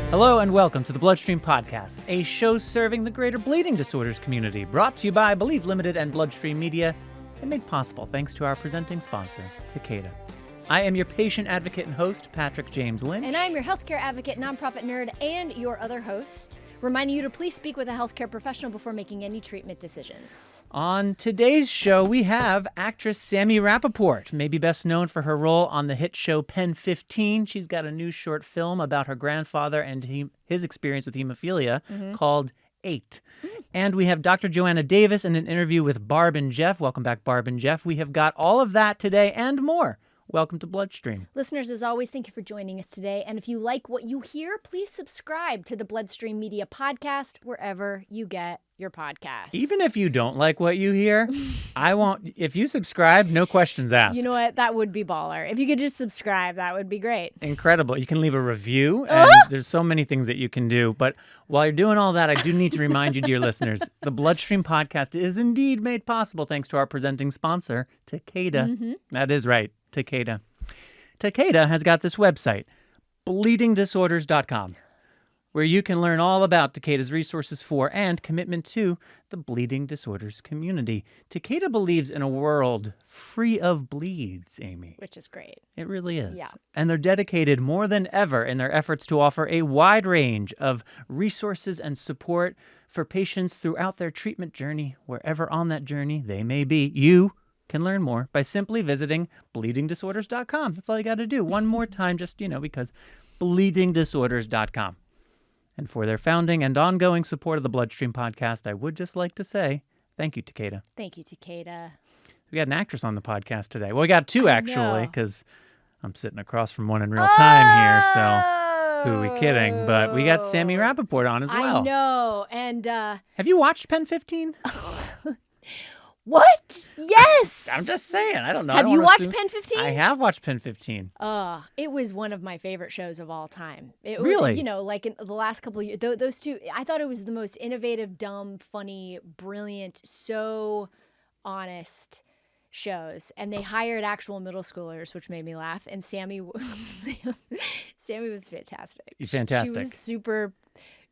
Hello and welcome to the BloodStream Podcast, a show serving the greater bleeding disorders community, brought to you by Believe Limited and BloodStream Media, and made possible thanks to our presenting sponsor, Takeda. I am your patient advocate and host, Patrick James Lynch. And I'm your healthcare advocate, nonprofit nerd, and your other host, reminding you to please speak with a healthcare professional before making any treatment decisions. On today's show, we have actress Sami Rappoport, maybe best known for her role on the hit show Pen 15. She's got a new short film about her grandfather and his experience with hemophilia called VIII. And we have Dr. Joanna Davis in an interview with Barb and Jeff. Welcome back, Barb and Jeff. We have got all of that today and more. Welcome to BloodStream. Listeners, as always, thank you for joining us today. And if you like what you hear, please subscribe to the BloodStream Media Podcast wherever you get your podcasts. Even if you don't like what you hear, if you subscribe, no questions asked. You know what? That would be baller. If you could just subscribe, that would be great. Incredible. You can leave a review, and there's so many things that you can do. But while you're doing all that, I do need to remind you, dear listeners, the BloodStream Podcast is indeed made possible thanks to our presenting sponsor, Takeda. That is right, Takeda. Takeda has got this website, bleedingdisorders.com, where you can learn all about Takeda's resources for and commitment to the bleeding disorders community. Takeda believes in a world free of bleeds, Amy. Which is great. It really is. Yeah. And they're dedicated more than ever in their efforts to offer a wide range of resources and support for patients throughout their treatment journey, wherever on that journey they may be. You can learn more by simply visiting bleedingdisorders.com. That's all you got to do. One more time, just, because bleedingdisorders.com. And for their founding and ongoing support of the BloodStream Podcast, I would just like to say thank you, Takeda. Thank you, Takeda. We got an actress on the podcast today. Well, we got two, actually, because I'm sitting across from one in real time here, so who are we kidding? But we got Sami Rappoport on as well. I know, and have you watched Pen 15? What? Yes! I'm just saying. I don't know. Have you watched Pen 15? I have watched Pen 15. It was one of my favorite shows of all time. Really? Like in the last couple of years, those two, I thought it was the most innovative, dumb, funny, brilliant, so honest shows. And they hired actual middle schoolers, which made me laugh. And Sami was fantastic. Fantastic.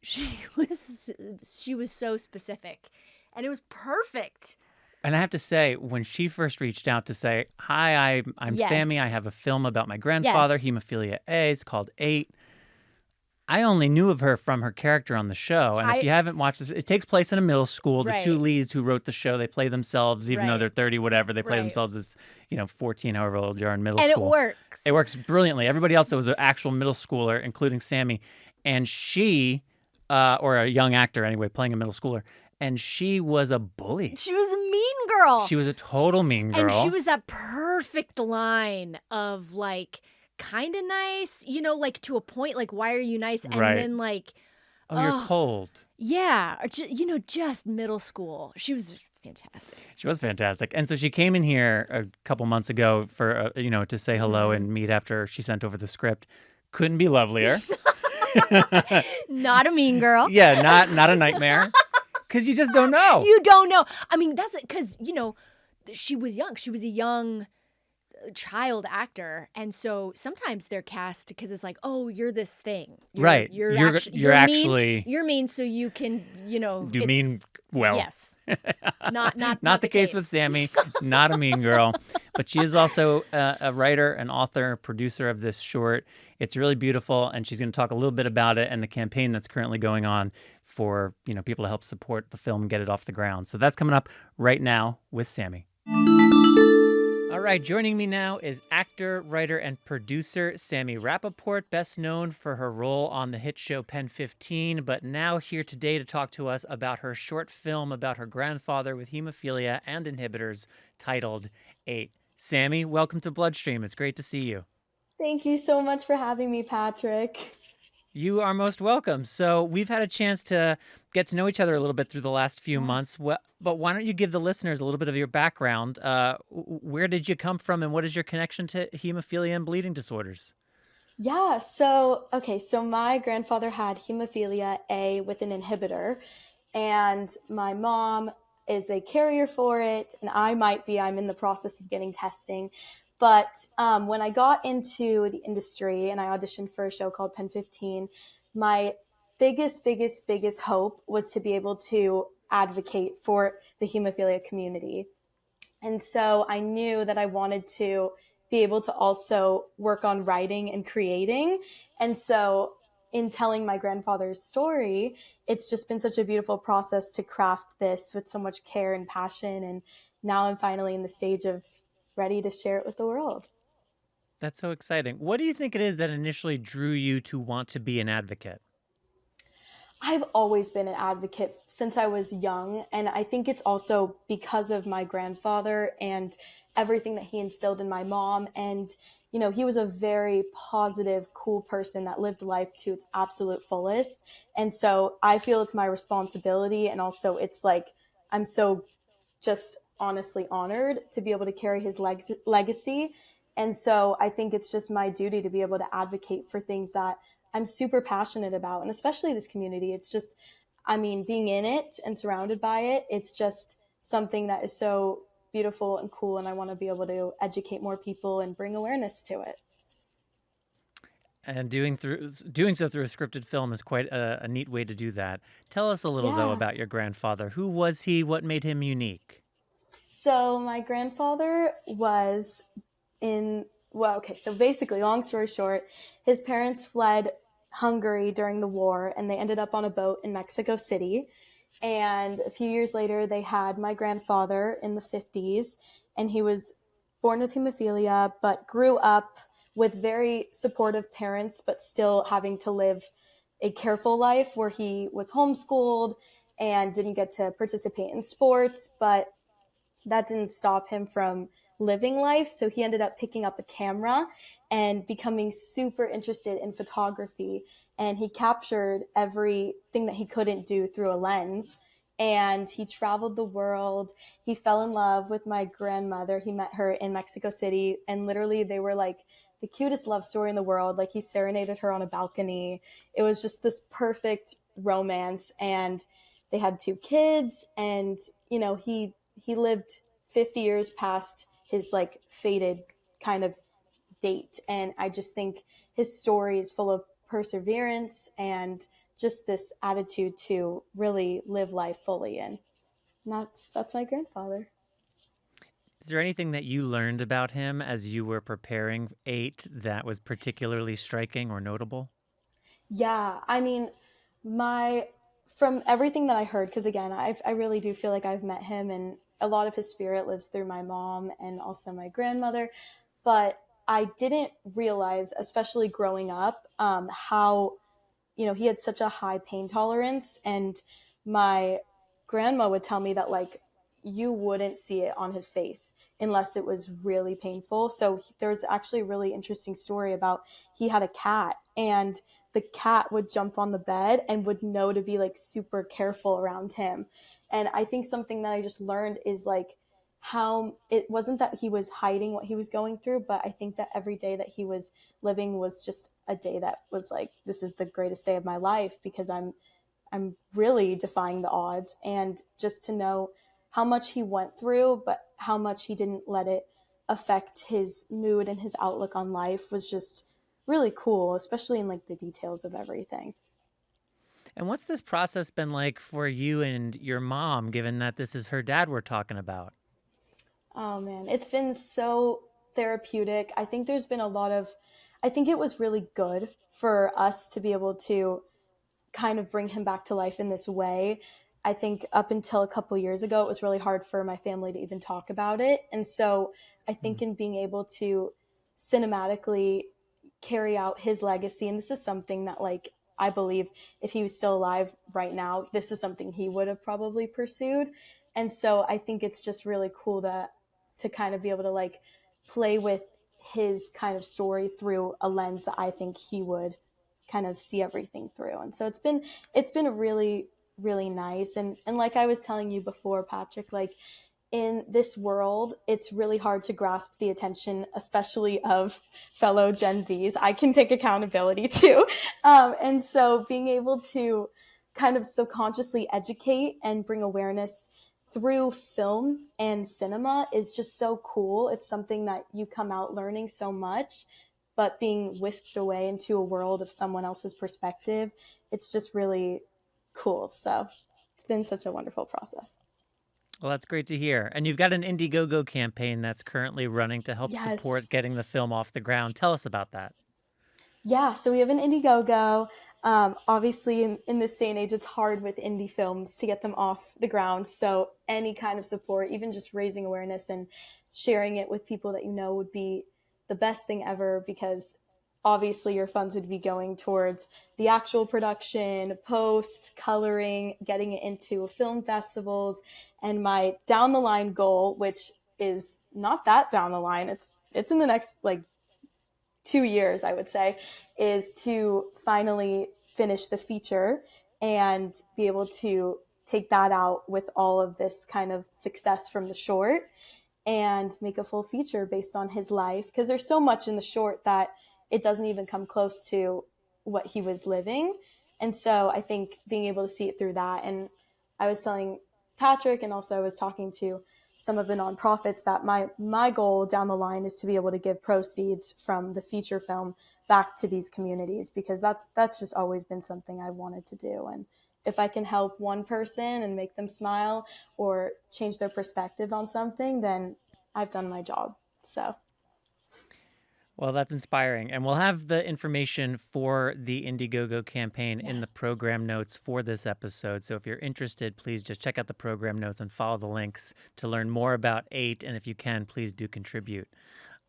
She was so specific. And it was perfect. And I have to say, when she first reached out to say, hi, I'm Yes. Sami, I have a film about my grandfather, Yes. hemophilia-A, it's called VIII. I only knew of her from her character on the show. And if you haven't watched this, it takes place in a middle school. The two leads who wrote the show, they play themselves, even though they're 30, whatever. They play themselves as, 14, however old you are in middle school. And it works. It works brilliantly. Everybody else that was an actual middle schooler, including Sami. And she, or a young actor anyway, playing a middle schooler, and she was a bully. She was a mean girl. She was a total mean girl. And she was that perfect line of like, kind of nice, like to a point, like, why are you nice? And then like, you're cold. Yeah. Just middle school. She was fantastic. She was fantastic. And so she came in here a couple months ago for, to say hello and meet after she sent over the script. Couldn't be lovelier. Not a mean girl. Yeah, not a nightmare. Because you just don't know. You don't know. I mean, that's it. Because, she was young. She was a young child actor. And so sometimes they're cast because it's like, oh, you're this thing. You're actually... You're mean so you can, Do mean well. Yes. Not the case with Sami. Not a mean girl. But she is also a writer, an author, producer of this short. It's really beautiful. And she's going to talk a little bit about it and the campaign that's currently going on for people to help support the film and get it off the ground. So that's coming up right now with Sami. All right, joining me now is actor, writer, and producer Sami Rappoport, best known for her role on the hit show Pen 15, but now here today to talk to us about her short film about her grandfather with hemophilia and inhibitors titled VIII. Sami, welcome to BloodStream. It's great to see you. Thank you so much for having me, Patrick. You are most welcome. So we've had a chance to get to know each other a little bit through the last few months. But why don't you give the listeners a little bit of your background? Where did you come from, and what is your connection to hemophilia and bleeding disorders? Yeah, so my grandfather had hemophilia A with an inhibitor, and my mom is a carrier for it, and I'm in the process of getting testing. But when I got into the industry and I auditioned for a show called Pen 15, my biggest hope was to be able to advocate for the hemophilia community. And so I knew that I wanted to be able to also work on writing and creating. And so in telling my grandfather's story, it's just been such a beautiful process to craft this with so much care and passion. And now I'm finally in the stage of ready to share it with the world. That's so exciting. What do you think it is that initially drew you to want to be an advocate? I've always been an advocate since I was young. And I think it's also because of my grandfather and everything that he instilled in my mom. And, you know, he was a very positive, cool person that lived life to its absolute fullest. And so I feel it's my responsibility. And also it's like, I'm so just honestly honored to be able to carry his legacy. And so I think it's just my duty to be able to advocate for things that I'm super passionate about, and especially this community. It's just, I mean, being in it and surrounded by it, it's just something that is so beautiful and cool. And I want to be able to educate more people and bring awareness to it. And doing so through a scripted film is quite a neat way to do that. Tell us a little, though, about your grandfather. Who was he? What made him unique? So my grandfather was so basically, long story short, his parents fled Hungary during the war, and they ended up on a boat in Mexico City. And a few years later, they had my grandfather in the 50s, and he was born with hemophilia, but grew up with very supportive parents, but still having to live a careful life where he was homeschooled and didn't get to participate in sports, but that didn't stop him from living life. So he ended up picking up a camera and becoming super interested in photography. And he captured everything that he couldn't do through a lens. And he traveled the world. He fell in love with my grandmother. He met her in Mexico City. And literally they were like the cutest love story in the world. Like he serenaded her on a balcony. It was just this perfect romance. And they had 2 kids. And, you know, he lived 50 years past his like fated kind of date. And I just think his story is full of perseverance and just this attitude to really live life fully. And that's my grandfather. Is there anything that you learned about him as you were preparing VIII that was particularly striking or notable? Yeah, I mean, from everything that I heard, because again, I really do feel like I've met him, and a lot of his spirit lives through my mom and also my grandmother. But I didn't realize, especially growing up, how, you know, he had such a high pain tolerance. And my grandma would tell me that like you wouldn't see it on his face unless it was really painful. So there was actually a really interesting story about he had a cat, and the cat would jump on the bed and would know to be like super careful around him. And I think something that I just learned is like how it wasn't that he was hiding what he was going through, but I think that every day that he was living was just a day that was like, this is the greatest day of my life because I'm really defying the odds. And just to know how much he went through, but how much he didn't let it affect his mood and his outlook on life was just really cool, especially in like the details of everything. And what's this process been like for you and your mom, given that this is her dad we're talking about? Oh man, it's been so therapeutic. I think I think it was really good for us to be able to kind of bring him back to life in this way. I think up until a couple years ago, it was really hard for my family to even talk about it. And so I think in being able to cinematically carry out his legacy, and this is something that like, I believe if he was still alive right now, this is something he would have probably pursued. And so I think it's just really cool to kind of be able to like play with his kind of story through a lens that I think he would kind of see everything through. And so it's been really, really nice. And like I was telling you before, Patrick, like in this world, it's really hard to grasp the attention, especially of fellow Gen Zs. I can take accountability too. And so being able to kind of subconsciously educate and bring awareness through film and cinema is just so cool. It's something that you come out learning so much, but being whisked away into a world of someone else's perspective, it's just really cool. So it's been such a wonderful process. Well, that's great to hear. And you've got an Indiegogo campaign that's currently running to help support getting the film off the ground. Tell us about that. Yeah, so we have an Indiegogo. Obviously, in this day and age, it's hard with indie films to get them off the ground. So any kind of support, even just raising awareness and sharing it with people that you know, would be the best thing ever, because obviously your funds would be going towards the actual production, post, coloring, getting it into film festivals. And my down the line goal, which is not that down the line, it's in the next 2 years, I would say, is to finally finish the feature and be able to take that out with all of this kind of success from the short and make a full feature based on his life. Because there's so much in the short that it doesn't even come close to what he was living. And so I think being able to see it through that. And I was telling Patrick, and also I was talking to some of the nonprofits, that my goal down the line is to be able to give proceeds from the feature film back to these communities, because that's just always been something I wanted to do. And if I can help one person and make them smile or change their perspective on something, then I've done my job. So. Well, that's inspiring. And we'll have the information for the Indiegogo campaign in the program notes for this episode. So if you're interested, please just check out the program notes and follow the links to learn more about VIII. And if you can, please do contribute.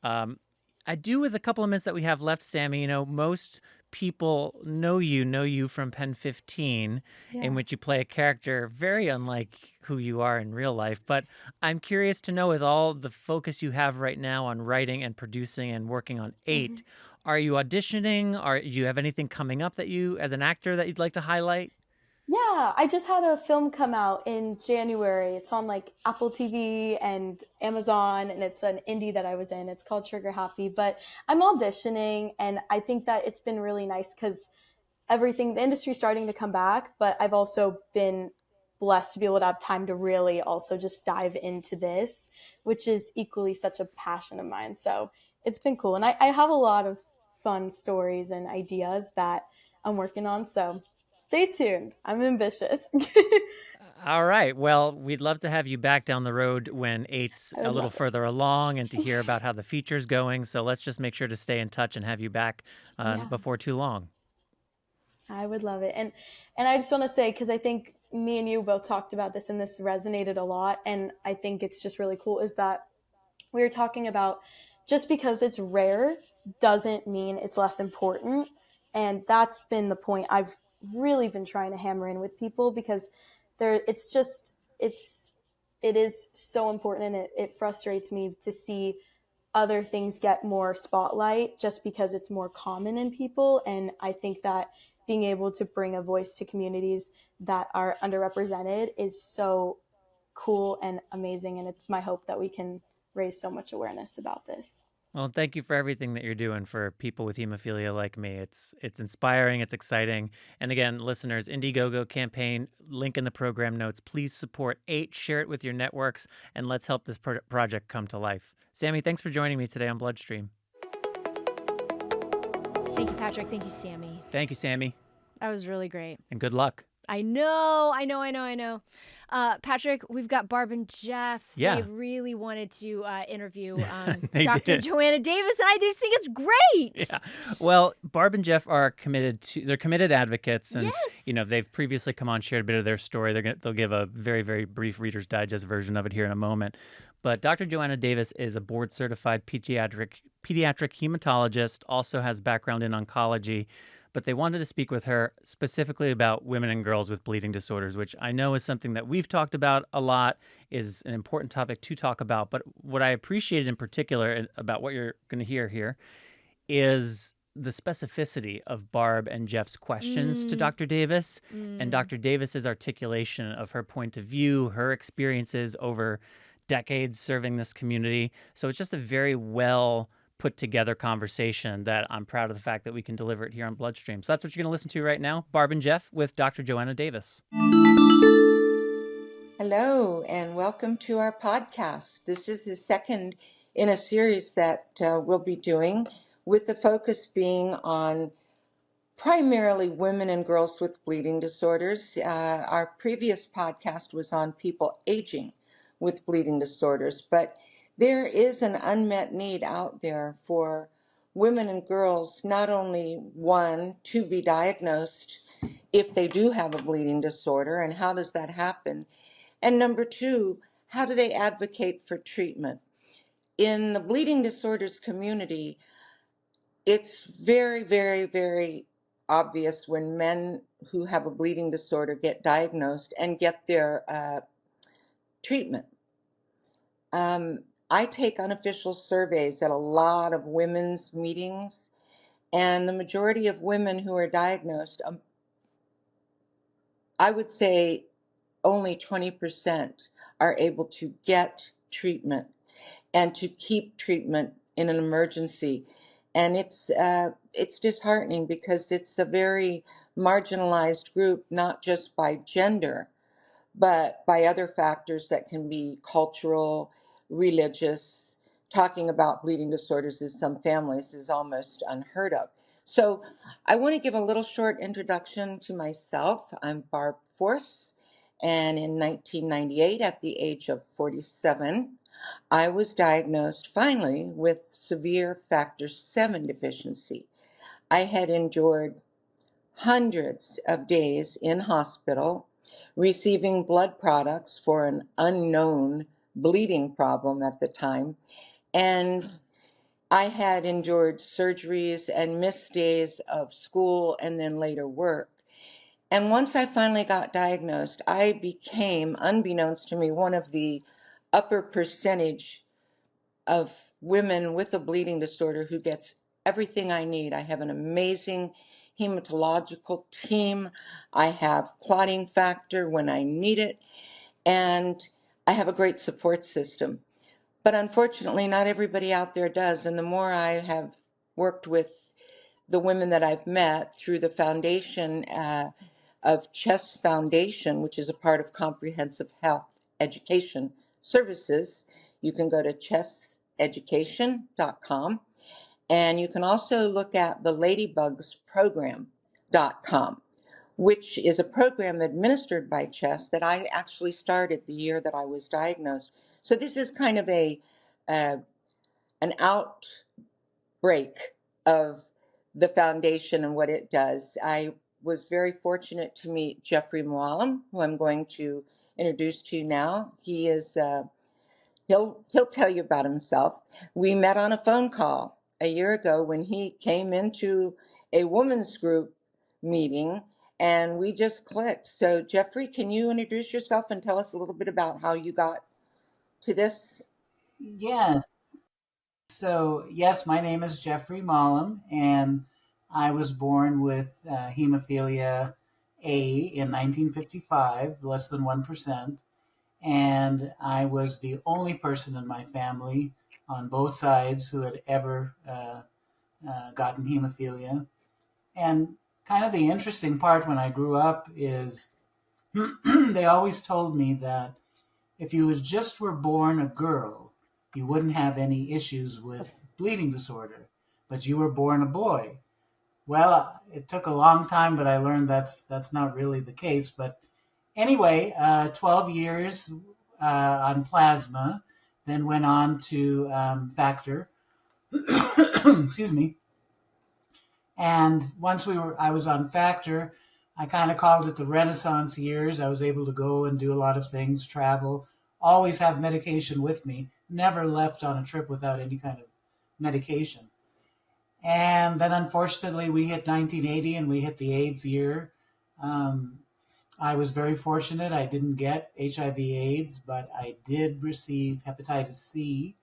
I do, with a couple of minutes that we have left, Sami, most people know you from Pen 15, in which you play a character very unlike who you are in real life. But I'm curious to know, with all the focus you have right now on writing and producing and working on VIII, are you auditioning? Do you have anything coming up that you, as an actor, that you'd like to highlight? Yeah, I just had a film come out in January. It's on Apple TV and Amazon, and it's an indie that I was in. It's called Trigger Happy, but I'm auditioning, and I think that it's been really nice because the industry's starting to come back, but I've also been blessed to be able to have time to really also just dive into this, which is equally such a passion of mine. So it's been cool. And I have a lot of fun stories and ideas that I'm working on. So stay tuned. I'm ambitious. All right. Well, we'd love to have you back down the road when VIII's a little further along and to hear about how the feature's going. So let's just make sure to stay in touch and have you back before too long. I would love it. And I just want to say, because I think me and you both talked about this and this resonated a lot, and I think it's just really cool, is that we were talking about just because it's rare doesn't mean it's less important. And that's been the point I've really been trying to hammer in with people, because it is so important, and it frustrates me to see other things get more spotlight just because it's more common in people. And I think that being able to bring a voice to communities that are underrepresented is so cool and amazing. And it's my hope that we can raise so much awareness about this. Well, thank you for everything that you're doing for people with hemophilia like me. It's inspiring. It's exciting. And again, listeners, Indiegogo campaign, link in the program notes. Please support VIII, share it with your networks, and let's help this project come to life. Sami, thanks for joining me today on BloodStream. Thank you, Patrick. Thank you, Sami. Thank you, Sami. That was really great. And good luck. I know. Patrick, we've got Barb and Jeff. Yeah. They really wanted to interview Dr. Did. Joanna Davis, and I just think it's great. Yeah. Well, Barb and Jeff are they're committed advocates, and they've previously come on, shared a bit of their story. They'll give a very, very brief Reader's Digest version of it here in a moment. But Dr. Joanna Davis is a board-certified pediatric hematologist, also has background in oncology. But they wanted to speak with her specifically about women and girls with bleeding disorders, which I know is something that we've talked about a lot, is an important topic to talk about. But what I appreciated in particular about what you're going to hear here is the specificity of Barb and Jeff's questions to Dr. Davis and Dr. Davis's articulation of her point of view, her experiences over decades serving this community. So it's just a very well put together conversation that I'm proud of the fact that we can deliver it here on BloodStream. So that's what you're going to listen to right now. Barb and Jeff with Dr. Joanna Davis. Hello, Hello, and welcome to our podcast. This is the second in a series that we'll be doing, with the focus being on primarily women and girls with bleeding disorders. Our previous podcast was on people aging with bleeding disorders, but there is an unmet need out there for women and girls, not only one, to be diagnosed if they do have a bleeding disorder, and how does that happen? And number two, how do they advocate for treatment? In the bleeding disorders community, it's very, very, very obvious when men who have a bleeding disorder get diagnosed and get their treatment. I take unofficial surveys at a lot of women's meetings, and the majority of women who are diagnosed, I would say only 20% are able to get treatment and to keep treatment in an emergency. And it's disheartening because it's a very marginalized group, not just by gender, but by other factors that can be cultural, religious. Talking about bleeding disorders in some families is almost unheard of. So I want to give a little short introduction to myself. I'm Barb Forss, and in 1998, at the age of 47, I was diagnosed finally with severe factor VII deficiency. I had endured hundreds of days in hospital receiving blood products for an unknown bleeding problem at the time, and I had endured surgeries and missed days of school and then later work. And once I finally got diagnosed, I became, unbeknownst to me, one of the upper percentage of women with a bleeding disorder who gets everything I need. I have an amazing hematological team. I have clotting factor when I need it, and I have a great support system. But unfortunately, not everybody out there does. And the more I have worked with the women that I've met through the foundation of CHESS Foundation, which is a part of Comprehensive Health Education Services, you can go to chesseducation.com, and you can also look at the ladybugsprogram.com, which is a program administered by CHESS that I actually started the year that I was diagnosed. So this is kind of an outbreak of the foundation and what it does. I was very fortunate to meet Jeffrey Moualim, who I'm going to introduce to you now. He is he'll tell you about himself. We met on a phone call a year ago when he came into a women's group meeting, and we just clicked. So Jeffrey, can you introduce yourself and tell us a little bit about how you got to this? Yes. So, yes, my name is Jeffrey Moualim, and I was born with hemophilia A in 1955, less than 1%. And I was the only person in my family on both sides who had ever gotten hemophilia. And kind of the interesting part when I grew up is they always told me that if you just were born a girl, you wouldn't have any issues with bleeding disorder, but you were born a boy. Well, it took a long time, but I learned that's not really the case. But anyway, 12 years on plasma, then went on to factor. Excuse me. And once I was on factor, I kind of called it the Renaissance years. I was able to go and do a lot of things, travel, always have medication with me, never left on a trip without any kind of medication. And then unfortunately, we hit 1980 and we hit the AIDS year. I was very fortunate. I didn't get HIV AIDS, but I did receive hepatitis C.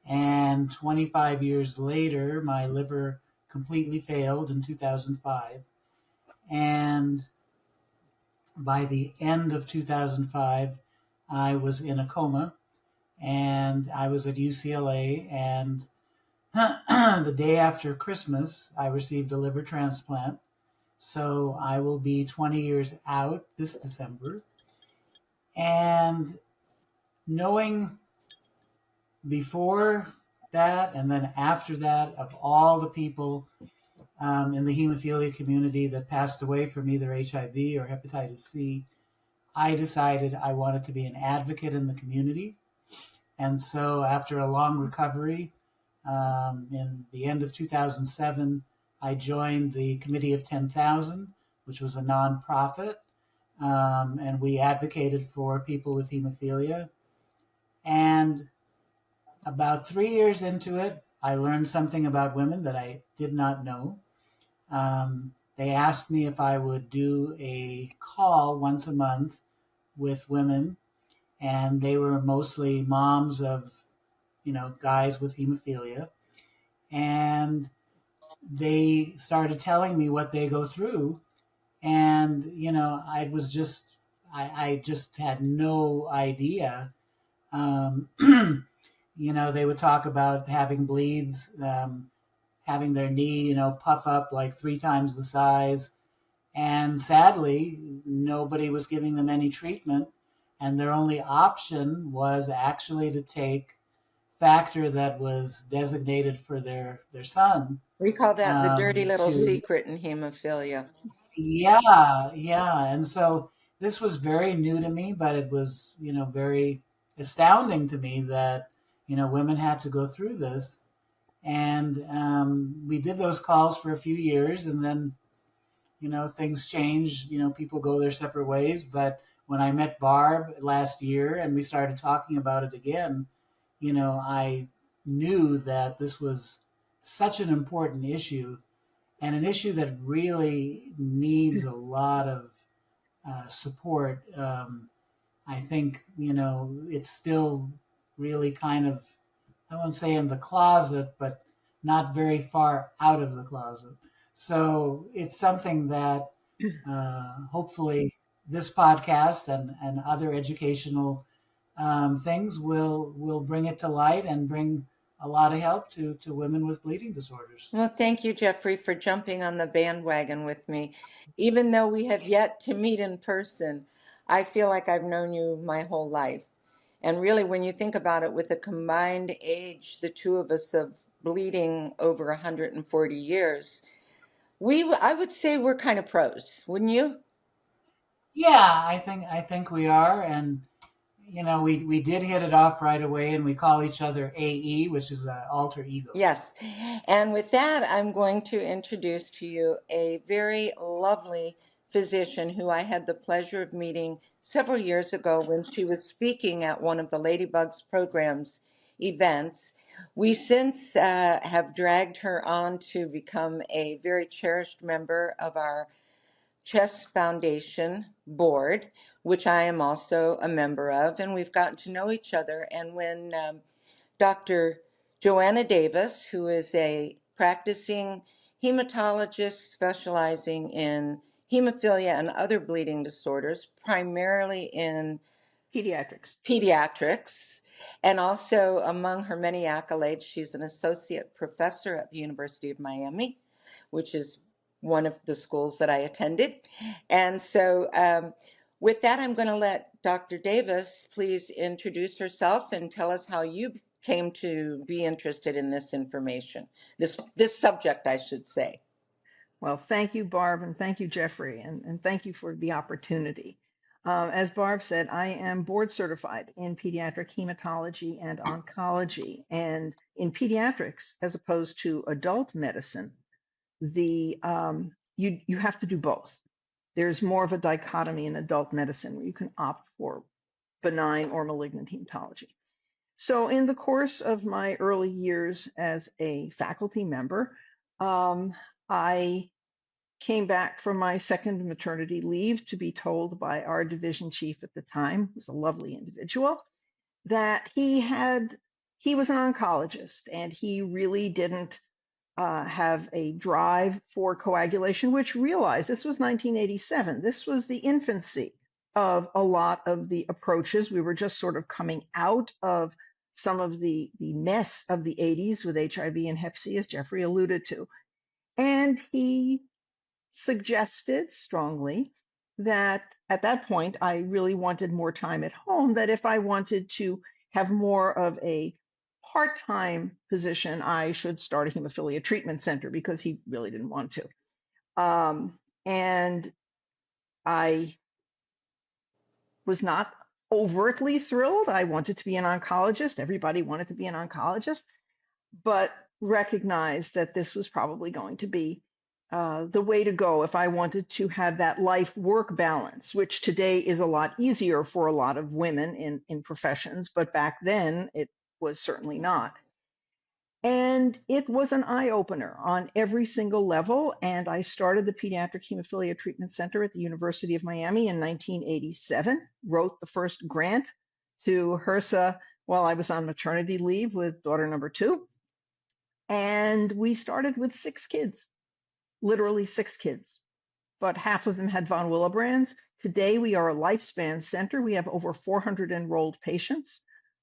And 25 years later, my liver completely failed in 2005. And by the end of 2005, I was in a coma, and I was at UCLA, and the day after Christmas, I received a liver transplant. So I will be 20 years out this December. And knowing before that and then after that of all the people in the hemophilia community that passed away from either HIV or hepatitis C, I decided I wanted to be an advocate in the community. And so after a long recovery, in the end of 2007, I joined the Committee of 10,000, which was a nonprofit, and we advocated for people with hemophilia. And about 3 years into it, I learned something about women that I did not know. They asked me if I would do a call once a month with women, and they were mostly moms of, guys with hemophilia. And they started telling me what they go through. And, I just had no idea. They would talk about having bleeds, having their knee, puff up like 3 times the size. And sadly, nobody was giving them any treatment. And their only option was actually to take factor that was designated for their son. We call that the dirty little To secret in hemophilia. yeah. And so this was very new to me, but it was, very astounding to me that, women had to go through this. And we did those calls for a few years, and then, things change, people go their separate ways. But when I met Barb last year and we started talking about it again, I knew that this was such an important issue and an issue that really needs a lot of support. I think, it's still really kind of, I won't say in the closet, but not very far out of the closet. So it's something that hopefully this podcast and other educational things will bring it to light and bring a lot of help to women with bleeding disorders. Well, thank you, Jeffrey, for jumping on the bandwagon with me. Even though we have yet to meet in person, I feel like I've known you my whole life. And really, when you think about it, with the combined age, the two of us of bleeding over 140 years, I would say we're kind of pros, wouldn't you? Yeah, I think we are, and we did hit it off right away, and we call each other AE, which is alter ego. Yes. And with that, I'm going to introduce to you a very lovely physician who I had the pleasure of meeting several years ago when she was speaking at one of the Ladybugs programs events. We since have dragged her on to become a very cherished member of our Chess Foundation board, which I am also a member of, and we've gotten to know each other. And when Dr. Joanna Davis, who is a practicing hematologist specializing in hemophilia and other bleeding disorders, primarily in pediatrics, and also among her many accolades, she's an associate professor at the University of Miami, which is one of the schools that I attended. And so with that, I'm going to let Dr. Davis please introduce herself and tell us how you came to be interested in this information, this subject, I should say. Well, thank you, Barb, and thank you, Jeffrey, and thank you for the opportunity. As Barb said, I am board certified in pediatric hematology and oncology. And in pediatrics, as opposed to adult medicine, you have to do both. There's more of a dichotomy in adult medicine where you can opt for benign or malignant hematology. So in the course of my early years as a faculty member, I came back from my second maternity leave to be told by our division chief at the time, who was a lovely individual, that he was an oncologist and he really didn't have a drive for coagulation, which realized this was 1987. This was the infancy of a lot of the approaches. We were just sort of coming out of some of the mess of the 80s with HIV and Hep C, as Jeffrey alluded to. And he suggested strongly that at that point, I really wanted more time at home, that if I wanted to have more of a part-time position, I should start a hemophilia treatment center because he really didn't want to. And I was not overtly thrilled. I wanted to be an oncologist. Everybody wanted to be an oncologist, but recognized that this was probably going to be the way to go if I wanted to have that life-work balance, which today is a lot easier for a lot of women in professions, but back then it was certainly not. And it was an eye-opener on every single level. And I started the Pediatric Hemophilia Treatment Center at the University of Miami in 1987, wrote the first grant to HRSA while I was on maternity leave with daughter number 2. And we started with 6 kids, literally 6 kids, but half of them had von Willebrands. Today, we are a lifespan center. We have over 400 enrolled patients.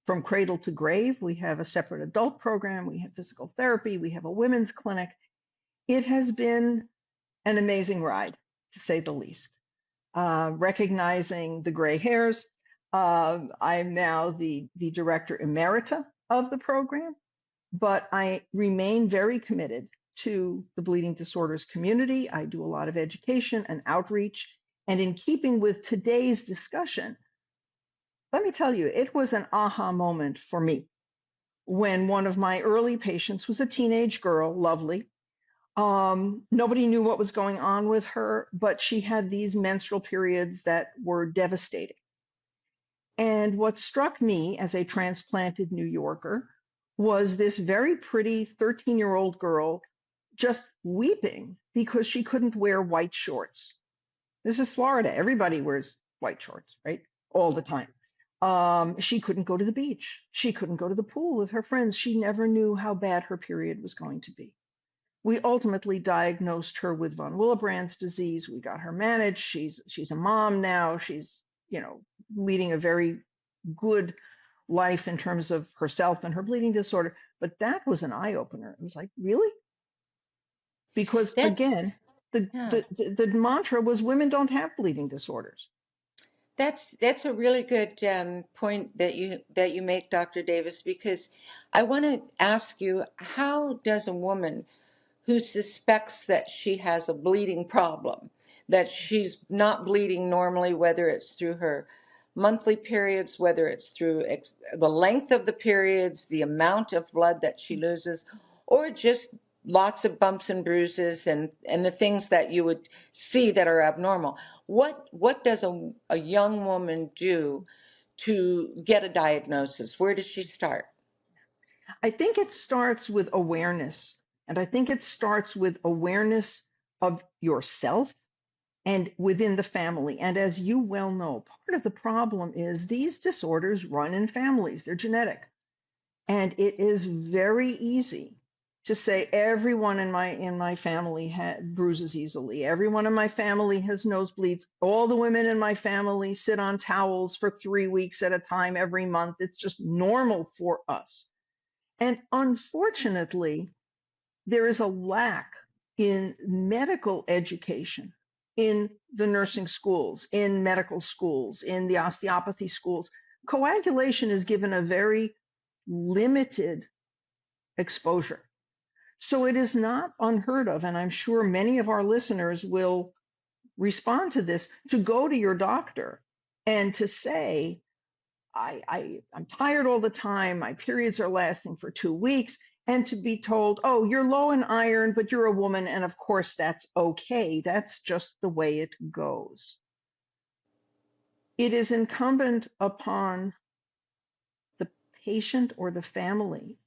From cradle to grave, we have a separate adult program, we have physical therapy, we have a women's clinic. It has been an amazing ride, to say the least. Recognizing the gray hairs, I'm now the director emerita of the program, but I remain very committed to the bleeding disorders community. I do a lot of education and outreach, and in keeping with today's discussion, let me tell you, it was an aha moment for me when one of my early patients was a teenage girl, lovely. Nobody knew what was going on with her, but she had these menstrual periods that were devastating. And what struck me as a transplanted New Yorker was this very pretty 13-year-old girl just weeping because she couldn't wear white shorts. This is Florida. Everybody wears white shorts, right? All the time. She couldn't go to the beach. She couldn't go to the pool with her friends. She never knew how bad her period was going to be. We ultimately diagnosed her with von Willebrand's disease. We got her managed. She's a mom now. She's, leading a very good life in terms of herself and her bleeding disorder. But that was an eye opener. It was like, really? Because again, the mantra was women don't have bleeding disorders. That's a really good point that you make, Dr. Davis, because I want to ask you, how does a woman who suspects that she has a bleeding problem, that she's not bleeding normally, whether it's through her monthly periods, whether it's through the length of the periods, the amount of blood that she loses, or just lots of bumps and bruises and the things that you would see that are abnormal. What does a young woman do to get a diagnosis? Where does she start? I think it starts with awareness. And I think it starts with awareness of yourself and within the family. And as you well know, part of the problem is these disorders run in families. They're genetic. And it is very easy to say everyone in my family bruises easily. Everyone in my family has nosebleeds. All the women in my family sit on towels for 3 weeks at a time every month. It's just normal for us. And unfortunately, there is a lack in medical education, in the nursing schools, in medical schools, in the osteopathy schools. Coagulation is given a very limited exposure. So it is not unheard of, and I'm sure many of our listeners will respond to this, to go to your doctor and to say, I'm tired all the time, my periods are lasting for 2 weeks, and to be told, oh, you're low in iron, but you're a woman, and of course that's okay. That's just the way it goes. It is incumbent upon the patient or the family.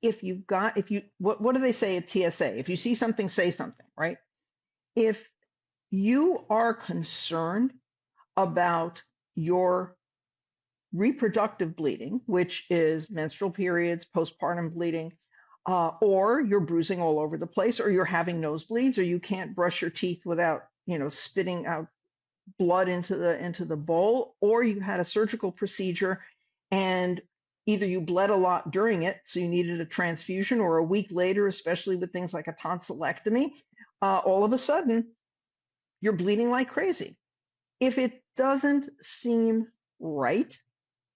What do they say at TSA? If you see something, say something, right? If you are concerned about your reproductive bleeding, which is menstrual periods, postpartum bleeding, or you're bruising all over the place, or you're having nosebleeds, or you can't brush your teeth without, spitting out blood into the bowl, or you had a surgical procedure and either you bled a lot during it, so you needed a transfusion, or a week later, especially with things like a tonsillectomy, all of a sudden you're bleeding like crazy. If it doesn't seem right,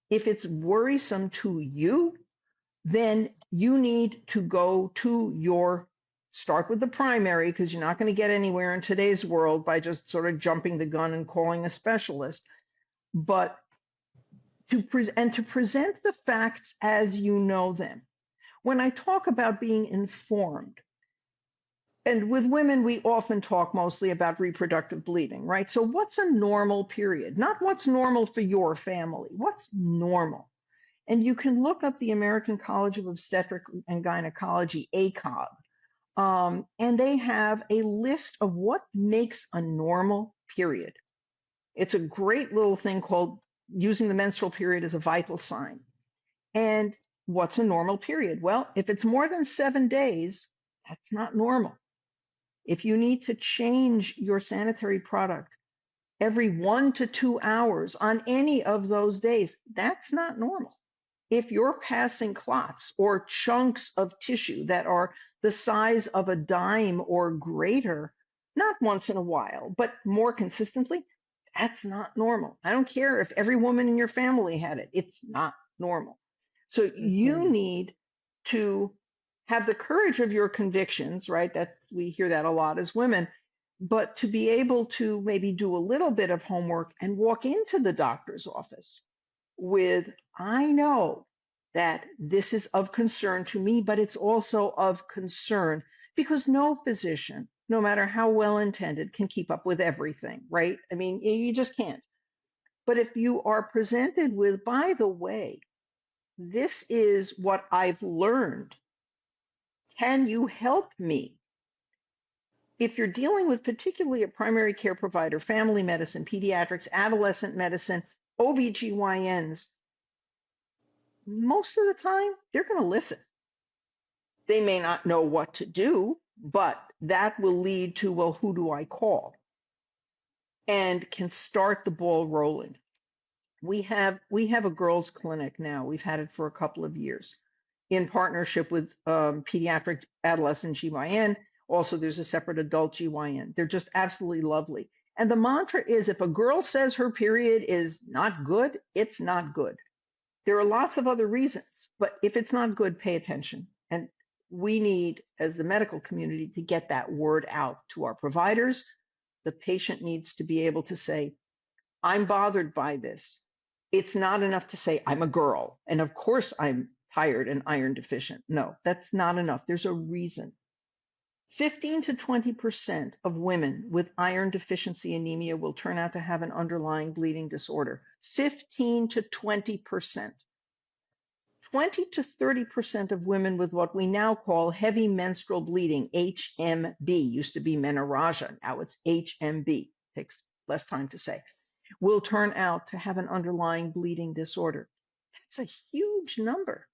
if it's worrisome to you, then you need to go to start with the primary, because you're not going to get anywhere in today's world by just sort of jumping the gun and calling a specialist. But to present the facts as you know them. When I talk about being informed, and with women, we often talk mostly about reproductive bleeding, right? So what's a normal period? Not what's normal for your family. What's normal? And you can look up the American College of Obstetric and Gynecology, ACOG, and they have a list of what makes a normal period. It's a great little thing called using the menstrual period as a vital sign. And what's a normal period? Well, if it's more than 7 days, that's not normal. If you need to change your sanitary product every 1 to 2 hours on any of those days, that's not normal. If you're passing clots or chunks of tissue that are the size of a dime or greater, not once in a while, but more consistently, that's not normal. I don't care if every woman in your family had it, it's not normal. So you need to have the courage of your convictions, right? We hear that a lot as women, but to be able to maybe do a little bit of homework and walk into the doctor's office with, I know that this is of concern to me, but it's also of concern because no physician, no matter how well intended, can keep up with everything, right? I mean, you just can't. But if you are presented with, by the way, this is what I've learned, can you help me? If you're dealing with particularly a primary care provider, family medicine, pediatrics, adolescent medicine, OBGYNs, most of the time, they're going to listen. They may not know what to do, but that will lead to, well, who do I call? And can start the ball rolling. We have a girls' clinic now. We've had it for a couple of years in partnership with pediatric adolescent GYN. Also, there's a separate adult GYN. They're just absolutely lovely. And the mantra is, if a girl says her period is not good, it's not good. There are lots of other reasons, but if it's not good, pay attention. And we need, as the medical community, to get that word out to our providers. The patient needs to be able to say, I'm bothered by this. It's not enough to say, I'm a girl, and of course I'm tired and iron deficient. No, that's not enough. There's a reason. 15 to 20% of women with iron deficiency anemia will turn out to have an underlying bleeding disorder. 15 to 20%. 20 to 30% of women with what we now call heavy menstrual bleeding, HMB, used to be menorrhagia, now it's HMB, takes less time to say, will turn out to have an underlying bleeding disorder. That's a huge number.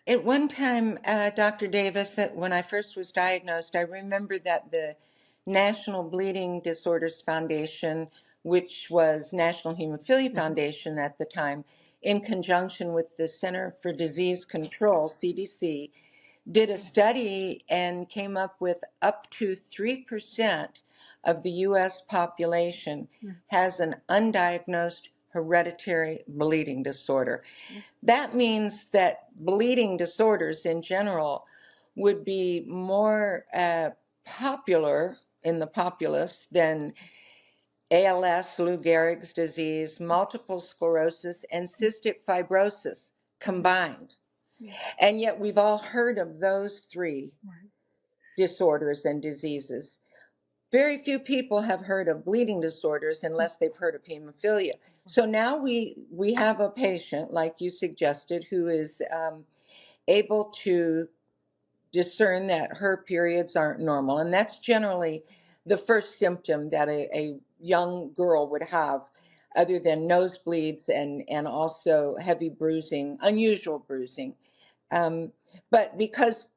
At one time, Dr. Davis, that when I first was diagnosed, I remember that the National Bleeding Disorders Foundation, which was National Hemophilia Foundation at the time, in conjunction with the Center for Disease Control, CDC, did a study and came up with up to 3% of the U.S. population has an undiagnosed hereditary bleeding disorder. That means that bleeding disorders in general would be more popular in the populace than ALS, Lou Gehrig's disease, multiple sclerosis, and cystic fibrosis combined. And yet we've all heard of those three disorders and diseases. Very few people have heard of bleeding disorders unless they've heard of hemophilia. So now we have a patient, like you suggested, who is able to discern that her periods aren't normal. And that's generally the first symptom that a young girl would have, other than nosebleeds and also heavy bruising, unusual bruising. But because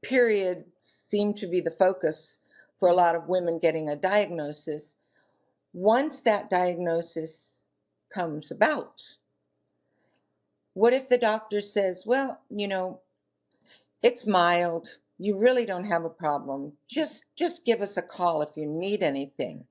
periods seem to be the focus for a lot of women getting a diagnosis, once that diagnosis comes about, what if the doctor says, well, it's mild, you really don't have a problem, just give us a call if you need anything.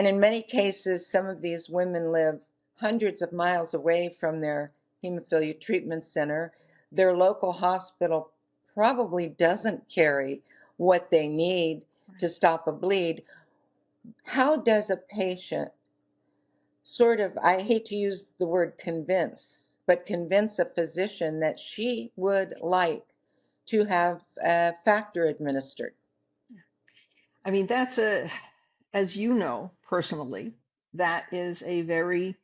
And in many cases, some of these women live hundreds of miles away from their hemophilia treatment center. Their local hospital probably doesn't carry what they need to stop a bleed. How does a patient sort of, I hate to use the word convince, but convince a physician that she would like to have a factor administered? I mean, as you know personally, that is a very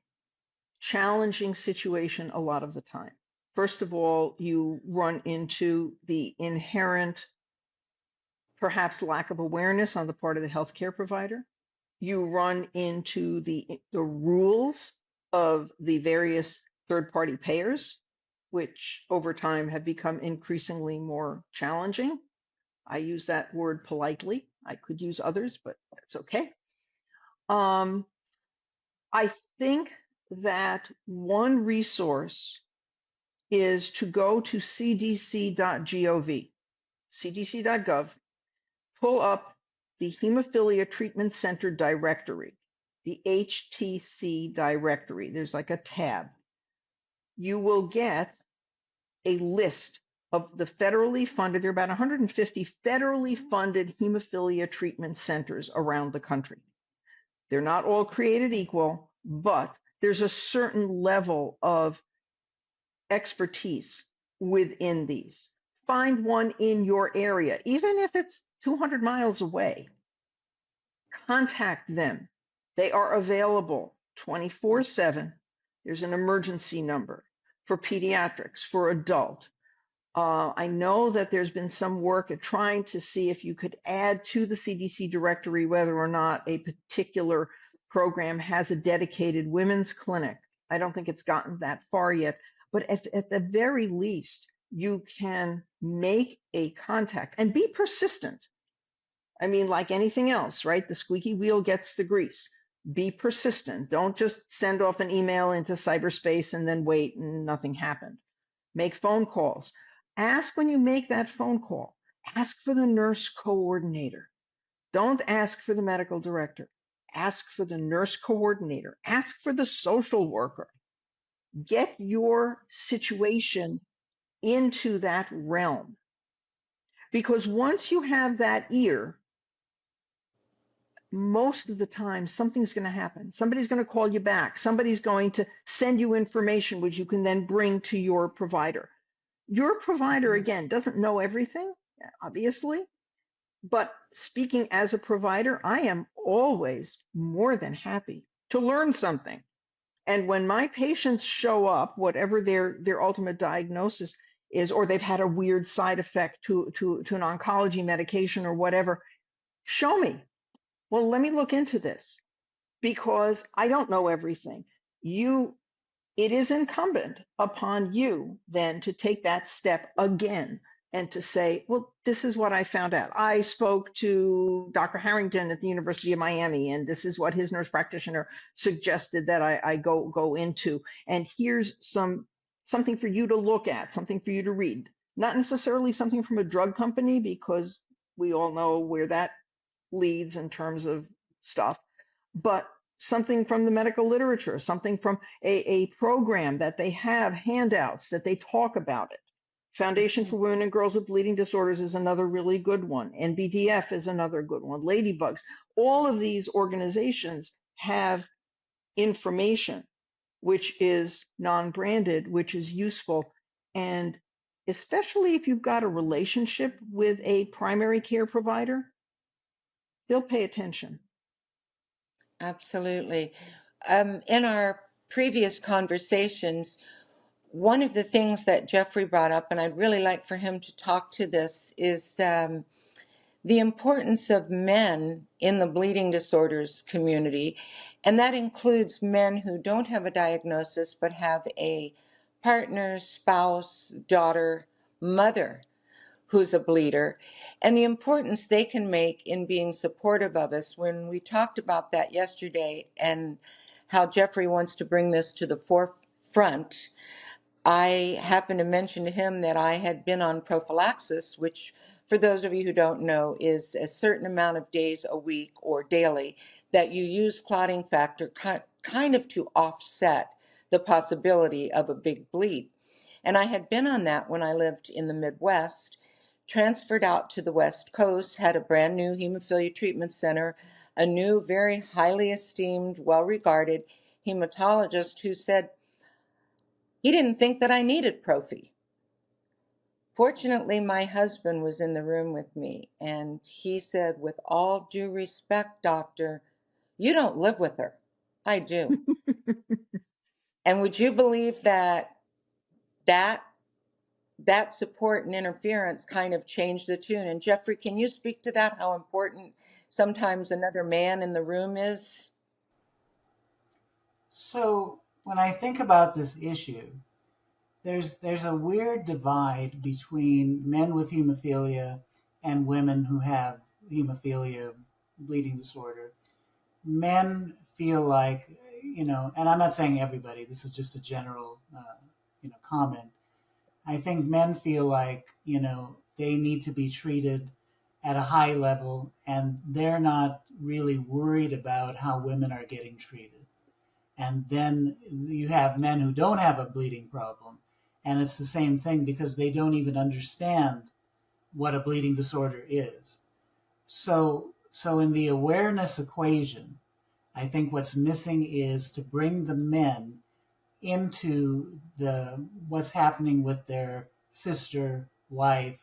challenging situation a lot of the time. First of all, you run into the inherent, perhaps, lack of awareness on the part of the healthcare provider. You run into the rules of the various third-party payers, which over time have become increasingly more challenging. I use that word politely. I could use others, but that's okay. I think that one resource is to go to cdc.gov, cdc.gov, pull up the Hemophilia Treatment Center directory, the HTC directory. There's like a tab. You will get a list of the federally funded, there are about 150 federally funded hemophilia treatment centers around the country. They're not all created equal, but there's a certain level of expertise within these. Find one in your area, even if it's 200 miles away. Contact them. They are available 24/7. There's an emergency number for pediatrics, for adult. I know that there's been some work at trying to see if you could add to the CDC directory whether or not a particular program has a dedicated women's clinic. I don't think it's gotten that far yet, but at the very least, you can make a contact and be persistent. I mean, like anything else, right? The squeaky wheel gets the grease. Be persistent. Don't just send off an email into cyberspace and then wait and nothing happened. Make phone calls. Ask when you make that phone call. Ask for the nurse coordinator. Don't ask for the medical director. Ask for the nurse coordinator. Ask for the social worker. Get your situation into that realm. Because once you have that ear, most of the time, something's going to happen. Somebody's going to call you back. Somebody's going to send you information, which you can then bring to your provider. Your provider, again, doesn't know everything, obviously, but speaking as a provider, I am always more than happy to learn something. And when my patients show up, whatever their ultimate diagnosis is, or they've had a weird side effect to an oncology medication or whatever, show me. Well, let me look into this because I don't know everything. It is incumbent upon you then to take that step again and to say, well, this is what I found out. I spoke to Dr. Harrington at the University of Miami, and this is what his nurse practitioner suggested that I go into. And here's something for you to look at, something for you to read. Not necessarily something from a drug company, because we all know where that leads in terms of stuff, but something from the medical literature, something from a program that they have, handouts that they talk about it. Foundation for Women and Girls with Bleeding Disorders is another really good one. NBDF is another good one. Ladybugs. All of these organizations have information which is non-branded, which is useful. And especially if you've got a relationship with a primary care provider, they'll pay attention. Absolutely. In our previous conversations, one of the things that Jeffrey brought up, and I'd really like for him to talk to this, is the importance of men in the bleeding disorders community. And that includes men who don't have a diagnosis but have a partner, spouse, daughter, mother who's a bleeder, and the importance they can make in being supportive of us. When we talked about that yesterday and how Jeffrey wants to bring this to the forefront, I happened to mention to him that I had been on prophylaxis, which, for those of you who don't know, is a certain amount of days a week or daily that you use clotting factor kind of to offset the possibility of a big bleed. And I had been on that when I lived in the Midwest, transferred out to the West Coast, had a brand new hemophilia treatment center, a new, very highly esteemed, well-regarded hematologist who said he didn't think that I needed prophy. Fortunately, my husband was in the room with me, and he said, with all due respect, doctor, you don't live with her. I do. And would you believe that that support and interference kind of changed the tune? And Jeffrey, can you speak to that, how important sometimes another man in the room is? So when I think about this issue, there's a weird divide between men with hemophilia and women who have hemophilia bleeding disorder. Men feel like, and I'm not saying everybody, this is just a general, comment. I think men feel like, they need to be treated at a high level and they're not really worried about how women are getting treated. And then you have men who don't have a bleeding problem. And it's the same thing because they don't even understand what a bleeding disorder is. So in the awareness equation, I think what's missing is to bring the men into what's happening with their sister, wife,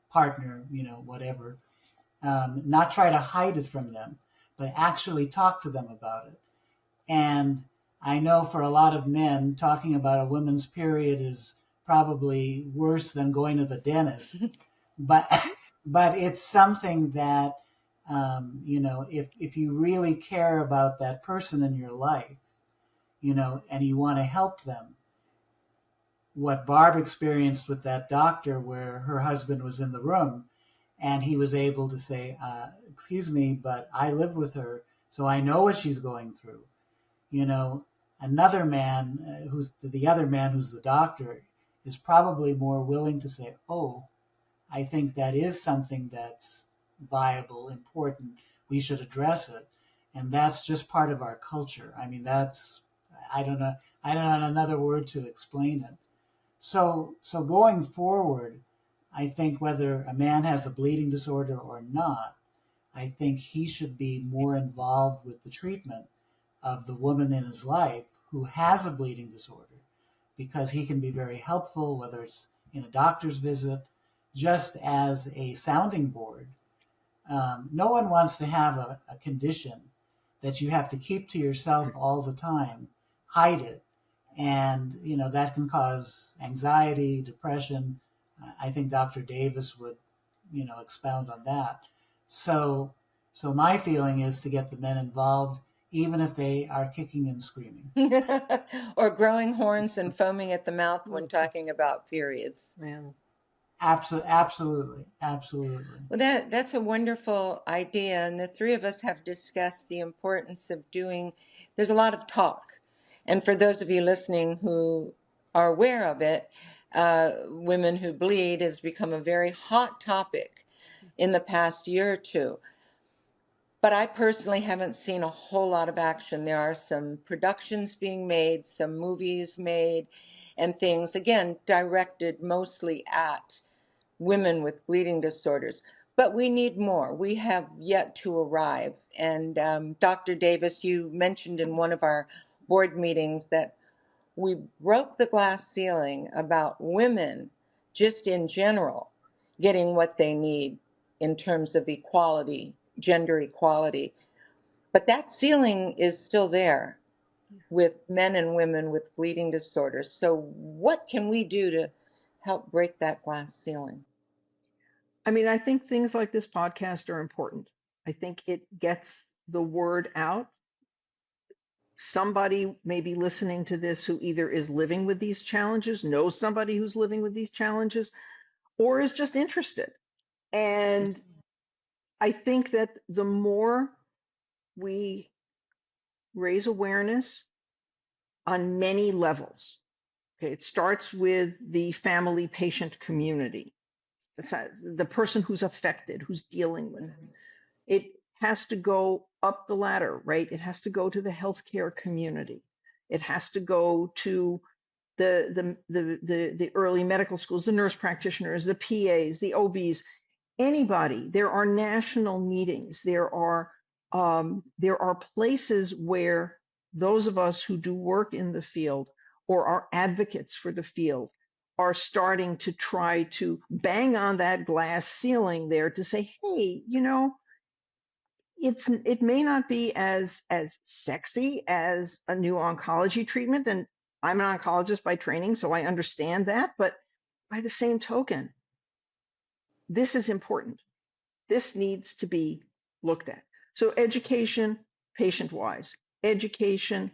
partner, whatever. Not try to hide it from them, but actually talk to them about it. And I know for a lot of men, talking about a woman's period is probably worse than going to the dentist. but it's something that, if you really care about that person in your life, and you want to help them, what Barb experienced with that doctor where her husband was in the room and he was able to say, excuse me, but I live with her, so I know what she's going through. Another man who's the doctor is probably more willing to say, oh, I think that is something that's viable, important. We should address it. And that's just part of our culture. I mean, I don't know another word to explain it. So going forward, I think whether a man has a bleeding disorder or not, I think he should be more involved with the treatment of the woman in his life who has a bleeding disorder, because he can be very helpful, whether it's in a doctor's visit, just as a sounding board. No one wants to have a condition that you have to keep to yourself all the time, hide it. And, that can cause anxiety, depression. I think Dr. Davis would, expound on that. So my feeling is to get the men involved, even if they are kicking and screaming. Or growing horns and foaming at the mouth when talking about periods. Yeah. Absolutely. Well, that's a wonderful idea. And the three of us have discussed the importance of there's a lot of talk. And for those of you listening who are aware of it, women who bleed has become a very hot topic in the past year or two. But I personally haven't seen a whole lot of action. There are some productions being made, some movies made, and things, again, directed mostly at women with bleeding disorders. But we need more. We have yet to arrive. And Dr. Davis, you mentioned in one of our board meetings that we broke the glass ceiling about women, just in general, getting what they need in terms of equality, gender equality. But that ceiling is still there with men and women with bleeding disorders. So what can we do to help break that glass ceiling? I mean, I think things like this podcast are important. I think it gets the word out. Somebody may be listening to this who either is living with these challenges, knows somebody who's living with these challenges, or is just interested. And I think that the more we raise awareness on many levels, okay, it starts with the family patient community, the person who's affected, who's dealing with it. It has to go up the ladder, right? It has to go to the healthcare community. It has to go to the early medical schools, the nurse practitioners, the PAs, the OBs, anybody. There are national meetings. There are places where those of us who do work in the field or are advocates for the field are starting to try to bang on that glass ceiling there to say, hey, it may not be as sexy as a new oncology treatment, and I'm an oncologist by training, so I understand that, but by the same token, this is important. This needs to be looked at. So education, patient-wise, education,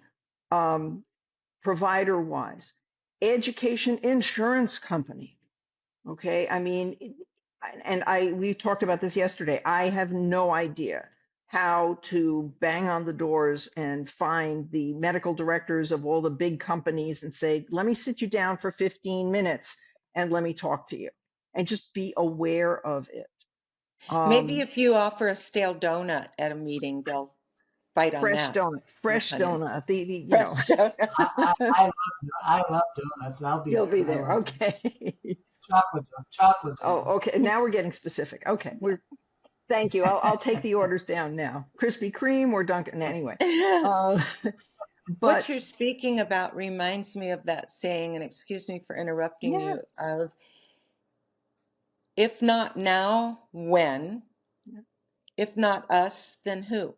provider-wise, education, insurance company. Okay, I mean, and we talked about this yesterday. I have no idea how to bang on the doors and find the medical directors of all the big companies and say, let me sit you down for 15 minutes and let me talk to you, and just be aware of it. Maybe if you offer a stale donut at a meeting, they'll bite on Fresh that. donut, fresh Yeah, honey. donut. The Fresh donut. I love donuts. I'll be You'll there. be I there. love Okay. chocolate Oh, donuts. okay. Now we're getting specific. Okay. Thank you. I'll take the orders down now. Krispy Kreme or Dunkin'. Anyway. What But you're speaking about reminds me of that saying, and excuse me for interrupting yeah, you, of if not now, when? If not us, then who?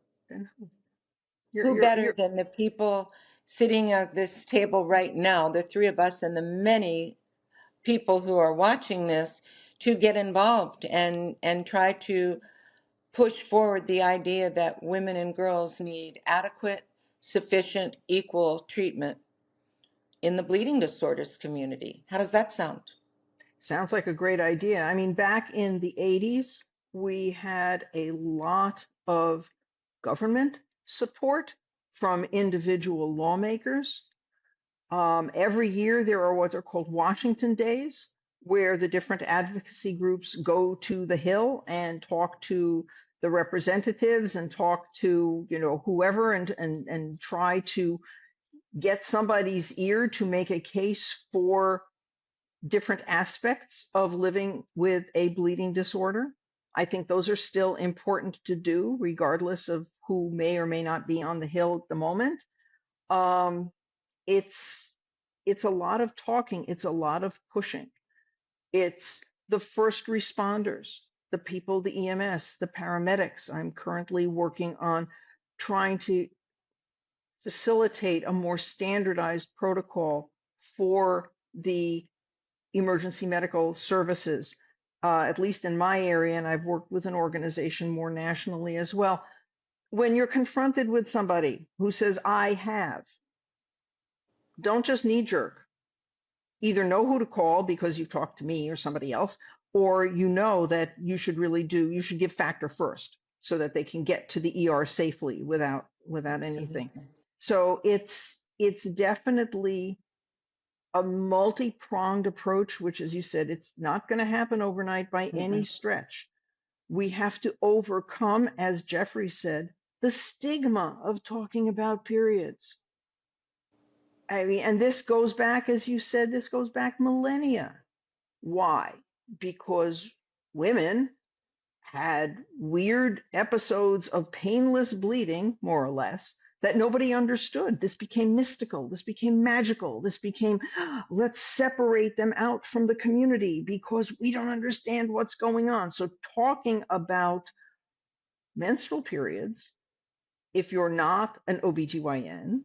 Who better you're than the people sitting at this table right now, the three of us and the many people who are watching this, to get involved and try to push forward the idea that women and girls need adequate, sufficient, equal treatment in the bleeding disorders community. How does that sound? sounds like a great idea. I mean, back in the 80s, we had a lot of government support from individual lawmakers. Every year, there are what are called Washington Days, where the different advocacy groups go to the Hill and talk to the representatives and talk to whoever and try to get somebody's ear to make a case for different aspects of living with a bleeding disorder. I think those are still important to do, regardless of who may or may not be on the Hill at the moment. It's a lot of talking. It's a lot of pushing. It's the first responders, the people, the EMS, the paramedics. I'm currently working on trying to facilitate a more standardized protocol for the emergency medical services, at least in my area, and I've worked with an organization more nationally as well. When you're confronted with somebody who says, I have, don't just knee jerk. Either know who to call because you've talked to me or somebody else, or that you should give factor first so that they can get to the ER safely without anything. Absolutely. So it's definitely a multi-pronged approach, which, as you said, it's not going to happen overnight by any stretch. We have to overcome, as Jeffrey said, the stigma of talking about periods. I mean, and this goes back, as you said, this goes back millennia. Why? Because women had weird episodes of painless bleeding, more or less, that nobody understood. This became mystical. This became magical. This became, let's separate them out from the community because we don't understand what's going on. So talking about menstrual periods, if you're not an OBGYN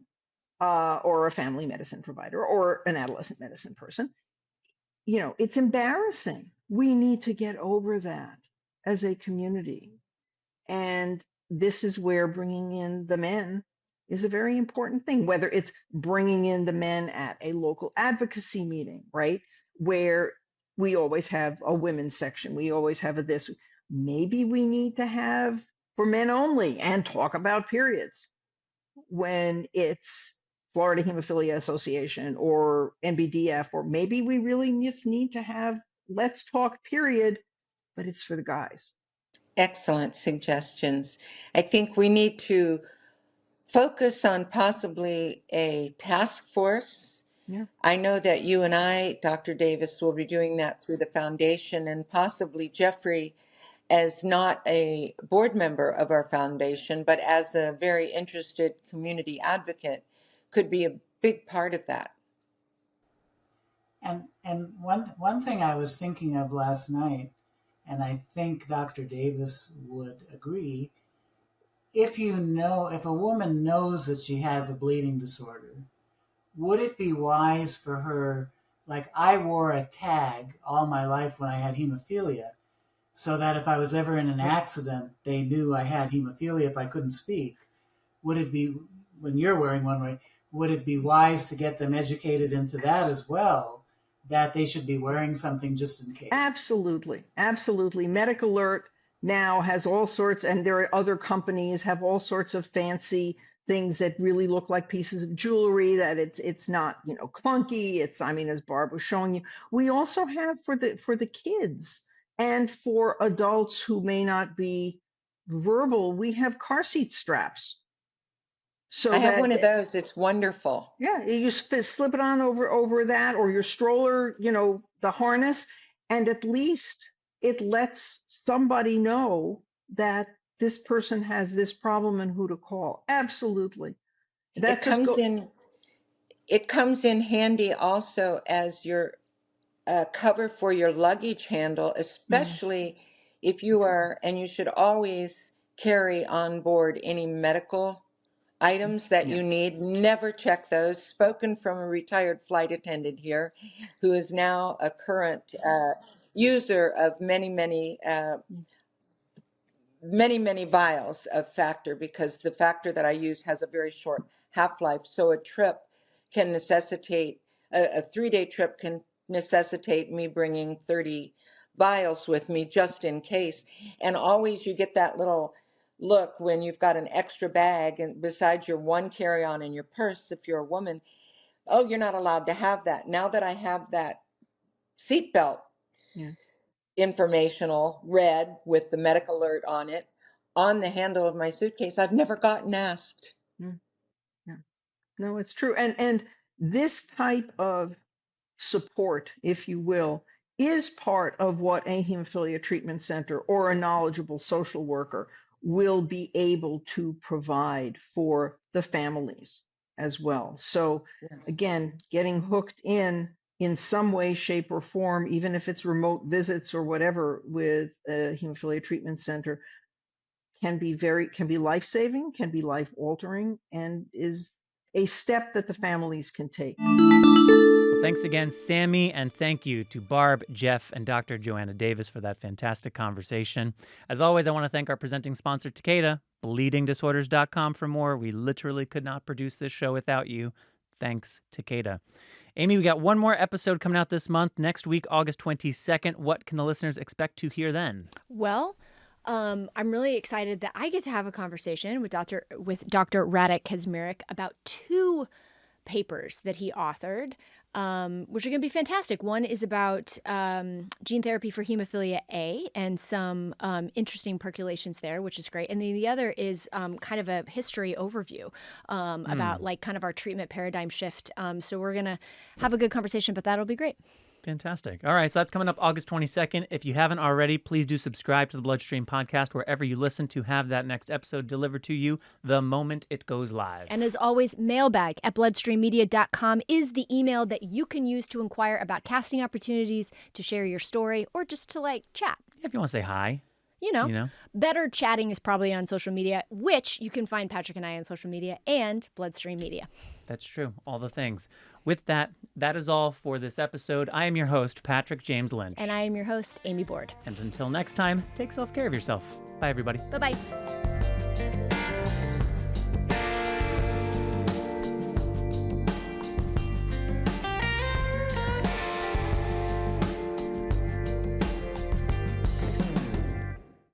or a family medicine provider or an adolescent medicine person, it's embarrassing. We need to get over that as a community. And this is where bringing in the men is a very important thing, whether it's bringing in the men at a local advocacy meeting, right? Where we always have a women's section. We always have a this. Maybe we need to have for men only and talk about periods when it's Florida Hemophilia Association or NBDF, or maybe we really just need to have let's talk period, but it's for the guys. Excellent suggestions. I think we need to focus on possibly a task force. Yeah. I know that you and I, Dr. Davis, will be doing that through the foundation, and possibly Jeffrey, as not a board member of our foundation, but as a very interested community advocate, could be a big part of that. And one thing I was thinking of last night, and I think Dr. Davis would agree, if a woman knows that she has a bleeding disorder, would it be wise for her, like I wore a tag all my life when I had hemophilia, so that if I was ever in an accident, they knew I had hemophilia if I couldn't speak? Would it be, when you're wearing one, right, would it be wise to get them educated into that as well, that they should be wearing something just in case? Absolutely. Absolutely. Medical Alert now has all sorts, and there are other companies have all sorts of fancy things that really look like pieces of jewelry, that it's not, clunky. It's, I mean, as Barb was showing you, we also have for the kids and for adults who may not be verbal, we have car seat straps. So I have that, one of those. It's wonderful. yeah, you slip it on over that, or your stroller, the harness, and at least it lets somebody know that this person has this problem and who to call. Absolutely. That It comes in handy also as your cover for your luggage handle, especially if you are, and you should always carry on board any medical items that Yeah. you need. Never check those. Spoken from a retired flight attendant here, who is now a current user of many vials of factor, because the factor that I use has a very short half-life. So a trip can necessitate, a 3-day trip can necessitate me bringing 30 vials with me just in case. And always you get that little look when you've got an extra bag and besides your one carry-on in your purse, if you're a woman, oh, you're not allowed to have that. Now that I have that seatbelt informational red with the medical alert on it on the handle of my suitcase, I've never gotten asked. Yeah. No, it's true. And this type of support, if you will, is part of what a hemophilia treatment center or a knowledgeable social worker will be able to provide for the families as well. So again, getting hooked in some way, shape, or form, even if it's remote visits or whatever with a hemophilia treatment center, can be life-saving, can be life-altering, and is a step that the families can take. Well, thanks again, Sami, and thank you to Barb, Jeff, and Dr. Joanna Davis for that fantastic conversation. As always, I want to thank our presenting sponsor, Takeda, bleedingdisorders.com for more. We literally could not produce this show without you. Thanks, Takeda. Amy, we got one more episode coming out this month. Next week, August 22nd. What can the listeners expect to hear then? Well, I'm really excited that I get to have a conversation with Dr. Radek Kazmierek about 2 papers that he authored, which are going to be fantastic. One is about gene therapy for hemophilia A and some interesting percolations there, which is great. And then the other is kind of a history overview about like kind of our treatment paradigm shift. So we're going to have a good conversation, but that'll be great. Fantastic. All right, so that's coming up August 22nd. If you haven't already, please do subscribe to the BloodStream Podcast wherever you listen to have that next episode delivered to you the moment it goes live. And as always, mailbag at bloodstreammedia.com is the email that you can use to inquire about casting opportunities, to share your story, or just to chat. If you want to say hi. Better chatting is probably on social media, which you can find Patrick and I on social media and BloodStream Media. That's true. All the things. With that, that is all for this episode. I am your host, Patrick James Lynch. And I am your host, Amy Board. And until next time, take self-care of yourself. Bye, everybody. Bye-bye.